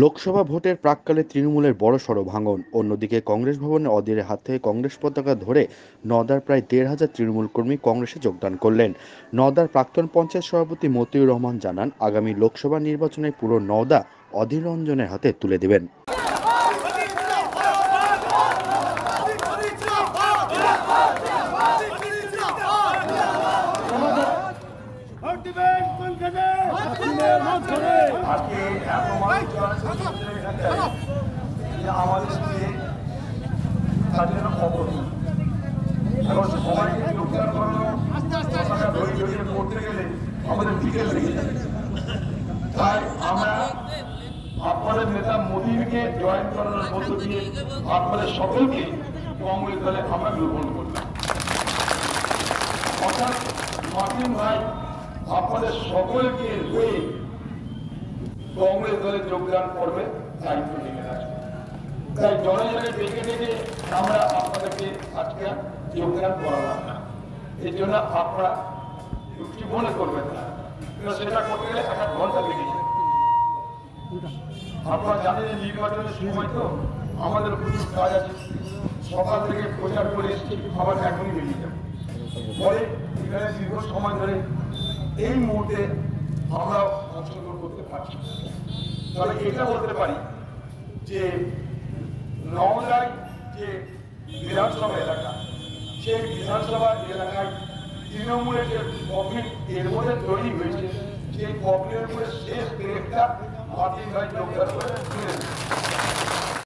লোকসভা ভোটের প্রাক্কালে তৃণমূলের বড়সড় ভাঙন। অন্যদিকে কংগ্রেস ভবনে অধীরের হাত থেকে কংগ্রেস পতাকা ধরে নওদার প্রায় ১,৫০০ তৃণমূল কর্মী কংগ্রেসে যোগদান করলেন। নওদার প্রাক্তন পঞ্চায়েত সভাপতি মতিউর রহমান জানান, আগামী লোকসভা নির্বাচনে পুরো নওদা অধীর রঞ্জনের হাতে তুলে দেবেন। আজকে এত মানুষ আমাদেরকে তার জন্য খবর এখন সবাইকে যোগদান করানো ধরে করতে গেলে আমাদের বিকেল লেগে যাবে। তাই আমরা আপনাদের নেতা মোদীকে জয়েন করানোর মধ্য দিয়ে আপনাদের সকলকে কংগ্রেস দলে আমরা গ্রহণ করলাম। অর্থাৎ মার্টিন ভাই আপনাদের সকলকে হয়ে কংগ্রেস দলে যোগদান করবে দায়িত্ব নিয়ে আসবে। তাই জনে জনে ডেকে ডেকে আমরা আপনাদেরকে আজকে যোগদান করালাম না। এই জন্য আপনারা কি মনে করবেন না, সেটা করতে গেলে 1 ঘন্টা লেগে যাবে। আপনারা জানেন নির্বাচনের সময় তো আমাদের প্রচুর কাজ আছে, সকাল থেকে প্রচার করে এসেছি, আবার এখনই বেরিয়ে যাবে। ফলে এখানে দীর্ঘ সময় ধরে এই মুহূর্তে আমরা অংশগ্রহণ করতে পারছি। তবে এটা বলতে পারি যে নওদায় যে বিধানসভা এলাকা, সেই বিধানসভা এলাকায় তৃণমূলের যে কফিন এর মধ্যে তৈরি হয়েছে, সেই কফিনের উপরে শেষ ব্রেকটা মার্টিন ভাই যোগদান করে